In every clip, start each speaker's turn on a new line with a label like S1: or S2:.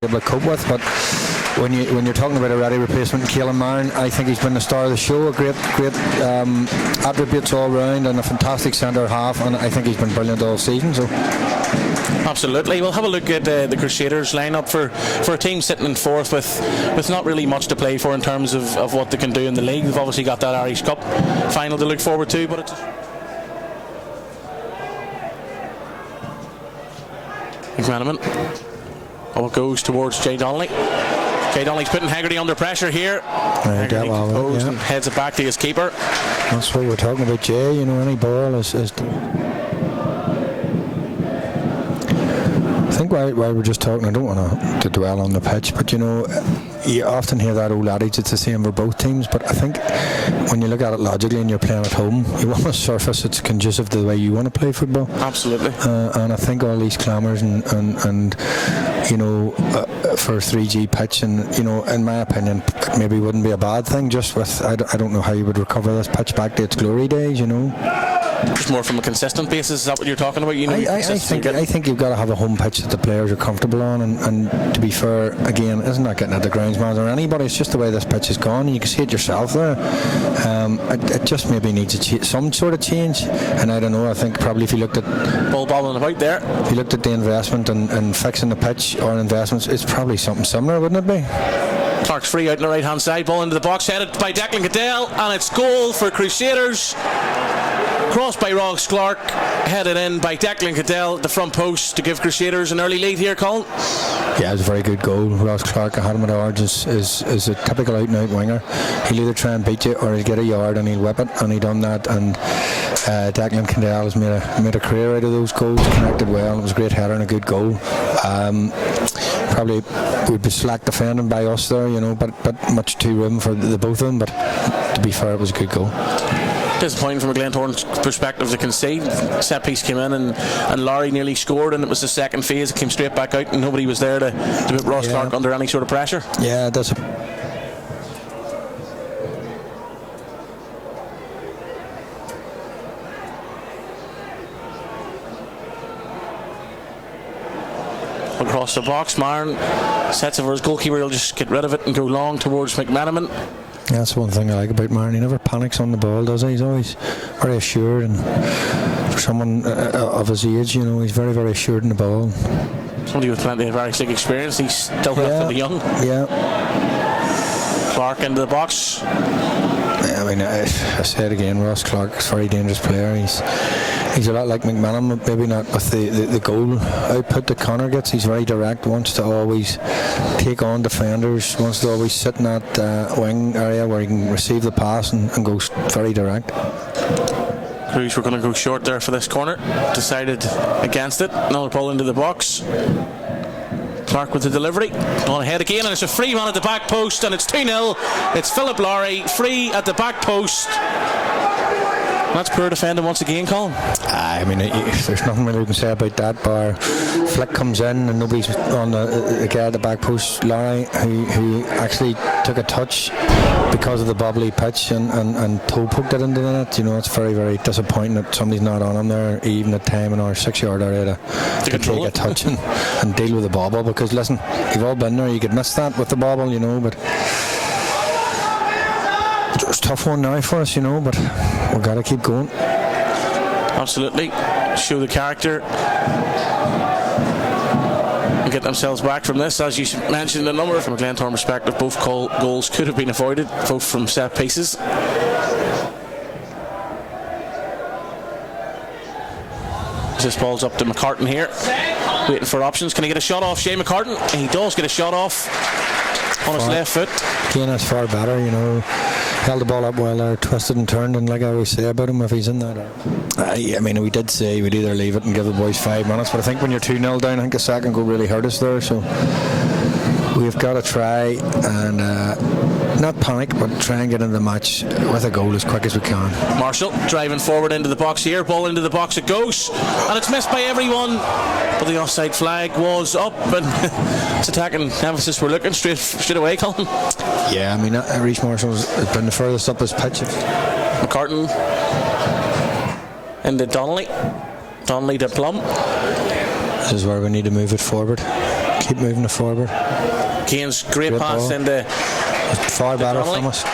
S1: able to cope with. But when you're talking about a ready replacement, Caelan Marin, I think he's been the star of the show. A great attributes all round, and a fantastic centre half, and I think he's been brilliant all season. So.
S2: Absolutely. We'll have a look at the Crusaders lineup for a team sitting in fourth with not really much to play for in terms of what they can do in the league. They've obviously got that Irish Cup final to look forward to, but it's McManaman. Oh, it goes towards Jay Donnelly. Jay Donnelly's putting Hegarty under pressure here. Hegarty composed and heads it back to his keeper.
S1: That's what we're talking about, Jay. You know, any ball is I think while we're just talking, I don't want to dwell on the pitch, but you know, you often hear that old adage, it's the same for both teams, but I think when you look at it logically and you're playing at home, you want a surface that's conducive to the way you want to play football.
S2: Absolutely.
S1: And I think all these clamours and you know, for a 3G pitch, and you know, in my opinion, maybe wouldn't be a bad thing, just with, I don't know how you would recover this pitch back to its glory days, you know.
S2: Just more from a consistent basis, is that what you're talking about? You know,
S1: I think you've got to have a home pitch that the players are comfortable on, and to be fair, again, isn't that getting at the groundsman or anybody? It's just the way this pitch is gone, and you can see it yourself there. It just maybe needs some sort of change, and I don't know, I think probably if you looked at
S2: ball bobbling about there,
S1: if you looked at the investment and fixing the pitch or investments, it's probably something similar, wouldn't it be?
S2: Clark's free out on the right hand side, ball into the box, headed by Declan Cadell, and it's goal for Crusaders. Crossed by Ross Clark, headed in by Declan Cadell at the front post to give Crusaders an early lead here, Colin.
S1: Yeah, it was a very good goal. Ross Clark, I had him at Ards, is a typical out and out winger. He'll either try and beat you or he'll get a yard and he'll whip it, and he done that, and Declan Cadell has made a career out of those goals, connected well. It was a great header and a good goal. Probably would be slack defending by us there, you know, but much too room for the both of them, but to be fair, it was a good goal.
S2: Disappointing from a Glentoran perspective to concede. Set piece came in and Laurie nearly scored, and it was the second phase. It came straight back out and nobody was there to put Ross Clark under any sort of pressure.
S1: Yeah, that's
S2: across the box, Marin sets it for his goalkeeper. He'll just get rid of it and go long towards McManaman.
S1: Yeah, that's one thing I like about Marin. He never panics on the ball, does he? He's always very assured, and for someone of his age, you know, he's very, very assured in the ball.
S2: Somebody with plenty of Irish League experience. He's still relatively young.
S1: Yeah.
S2: Clark into the box.
S1: I mean, I say it again, Ross Clark is a very dangerous player. He's a lot like McManaman, maybe not with the goal output that Connor gets. He's very direct, wants to always take on defenders, wants to always sit in that wing area where he can receive the pass and goes very direct.
S2: Cruz were going to go short there for this corner, decided against it. Another ball into the box. Clark with the delivery, on ahead again, and it's a free man at the back post, and it's 2-0. It's Philip Lowry, free at the back post. That's poor defending once again, Colin.
S1: I mean, there's nothing really we can say about that bar. Flick comes in and nobody's on the guy at the back post, Larry, who actually took a touch because of the bobbly pitch and toe poked it into the net. You know, it's very, very disappointing that somebody's not on him there, even at time in our 6-yard area to take a touch and deal with the bobble, because listen, you've all been there, you could miss that with the bobble, you know, but it's a tough one now for us, you know, but we've got to keep going.
S2: Absolutely. Show the character and get themselves back from this. As you mentioned, a number from a Glentoran perspective, both goals could have been avoided, both from set pieces. This ball's up to McCartan here, waiting for options. Can he get a shot off Shea McCartan? He does get a shot off on his left foot.
S1: Again, that's far better, you know. Held the ball up well there, twisted and turned, and like I always say about him, if he's in that I mean, we did say we'd either leave it and give the boys 5 minutes, but I think when you're 2-0 down, I think a second goal really hurt us there, so we've got to try and not panic, but try and get into the match with a goal as quick as we can.
S2: Marshall driving forward into the box here, ball into the box it goes, and it's missed by everyone, but the offside flag was up, and it's attacking emphasis we're looking straight away, Colin.
S1: Yeah, I mean, Reece Marshall's been the furthest up his pitch.
S2: McCartan into Donnelly to Plum.
S1: This is where we need to move it forward. Keep moving it forward.
S2: Kane's great pass
S1: ball.
S2: into
S1: Far better
S2: Donnelly.
S1: from us.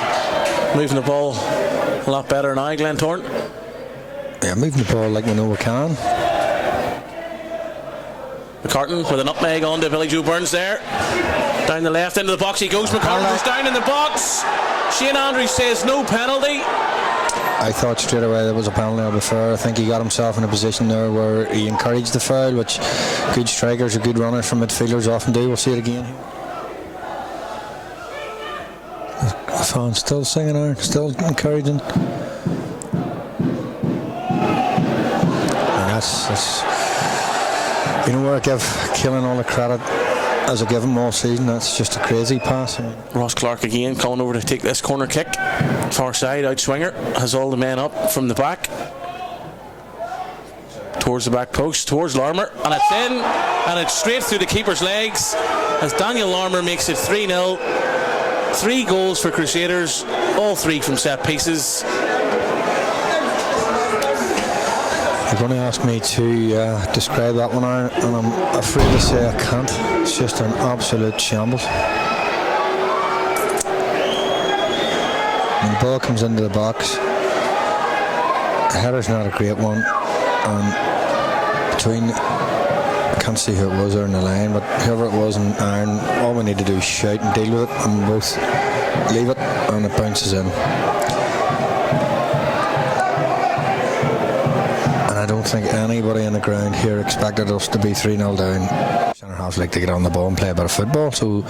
S2: Moving the ball a lot better now, Glentoran.
S1: Yeah, moving the ball like we know we can.
S2: McCartan with a nutmeg on to Billy Joe Burns there. Down the left into the box he goes. McCartan goes down in the box. Shane Andrews says no penalty.
S1: I thought straight away there was a penalty. I'll be fair. I think he got himself in a position there where he encouraged the foul, which good strikers or good runners from midfielders often do. We'll see it again. The fans still singing, Aaron, still encouraging. And that's you know where I give Keelan all the credit as I give him all season. That's just a crazy pass.
S2: Ross Clark again coming over to take this corner kick. Far side out swinger, has all the men up from the back towards the back post, towards Larmour, and it's in, and it's straight through the keeper's legs as Daniel Larmour makes it 3-0. 3 goals for Crusaders, all 3 from set pieces.
S1: You're going to ask me to describe that one, Aaron, and I'm afraid to say I can't. It's just an absolute shambles. When the ball comes into the box, the header's not a great one, and between, I can't see who it was there in the line, but whoever it was and Aaron, all we need to do is shout and deal with it, and both leave it, and it bounces in. I don't think anybody on the ground here expected us to be 3-0 down. Centre halves like to get on the ball and play a bit of football, so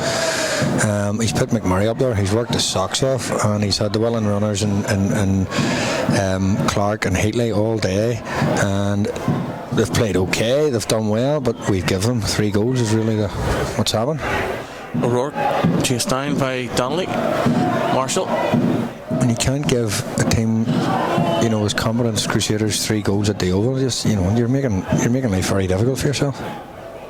S1: he's put McMurray up there. He's worked his socks off, and he's had the willing runners and Clark and Heatley all day, and they've played okay, they've done well, but we've given them 3 goals is really what's happened.
S2: O'Rourke chased down by Donnelly. Marshall.
S1: And you can't give a team, you know, as competent as Crusaders 3 goals at the Oval. Just, you know, you're making life very difficult for yourself.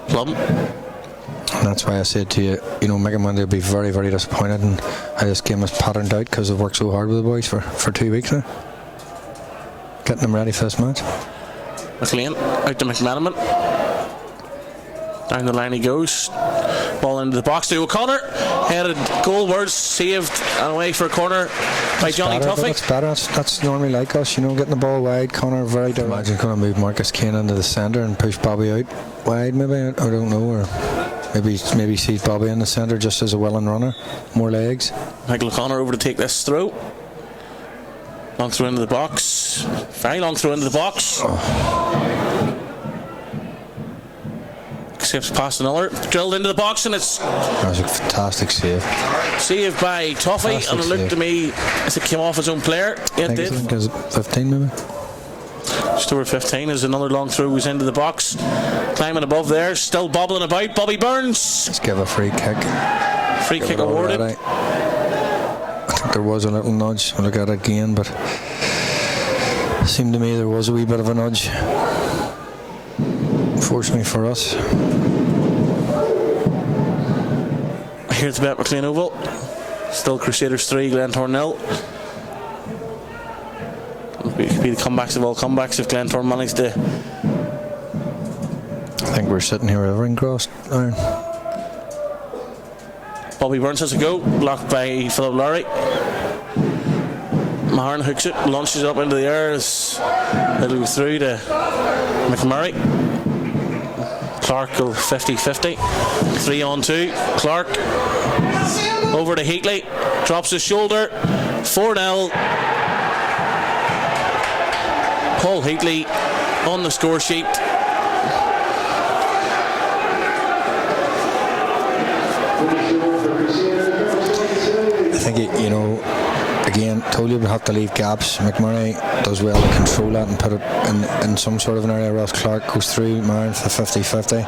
S2: Plum.
S1: And that's why I said to you, you know, Megan Monday will be very, very disappointed, and how this game is patterned out because they've worked so hard with the boys for 2 weeks now, getting them ready for this match.
S2: McLean out to McManaman. Down the line he goes. Ball into the box to O'Connor. Headed goalwards, saved and away for a corner by Johnny Tuffy.
S1: That's better. That's normally like us, you know, getting the ball wide. Connor very direct. Imagine going to move Marcus Kane into the centre and push Bobby out wide. Maybe I don't know, or maybe sees Bobby in the centre just as a willing runner, more legs.
S2: Michael O'Connor over to take this throw. Long throw into the box. Very long throw into the box. Sips past another, drilled into the box, and it's
S1: that was a fantastic save.
S2: Saved by Tuffy, and it looked to me as it came off his own player. It did.
S1: I think it's 15 maybe.
S2: Just over 15 as another long throw was into the box. Climbing above there, still bobbling about. Bobby Burns.
S1: Let's give a free kick.
S2: Free kick awarded.
S1: I think there was a little nudge. We'll look at it again, but it seemed to me there was a wee bit of a nudge. Fortunately for us.
S2: Here's the bet McLean Oval. Still Crusaders 3, Glentoran 0. It could be the comebacks of all comebacks if Glentoran managed to.
S1: I think we're sitting here with everything crossed, Aaron.
S2: Bobby Burns has a go, blocked by Philip Lowry. Maharn hooks it, launches it up into the air as it'll go through to McMurray. Clark go 50-50. 3-on-2. Clark over to Heatley. Drops his shoulder. 4-0. Paul Heatley on the score sheet.
S1: I think, you know, again, told you we'd have to leave gaps. McMurray does well to control that and put it in some sort of an area. Ross Clark goes through Marin for 50-50.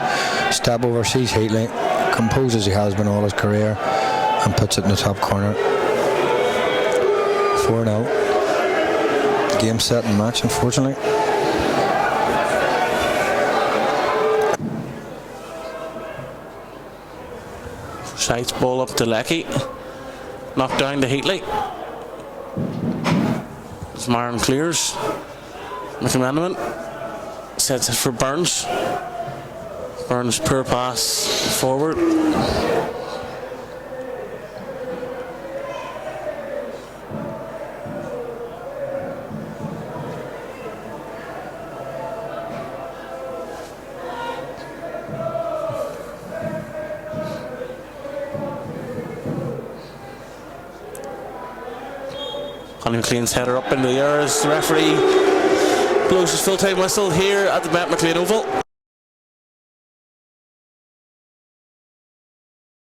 S1: Step over, sees Heatley, composed as he has been all his career, and puts it in the top corner. 4-0. Game, set and match, unfortunately.
S2: Sides ball up to Lecky. Knocked down to Heatley. As Marin clears. McManaman sets it for Burns. Burns' poor pass forward. Connie McLean's header up into the air as the referee blows his full-time whistle here at the Met McLean Oval.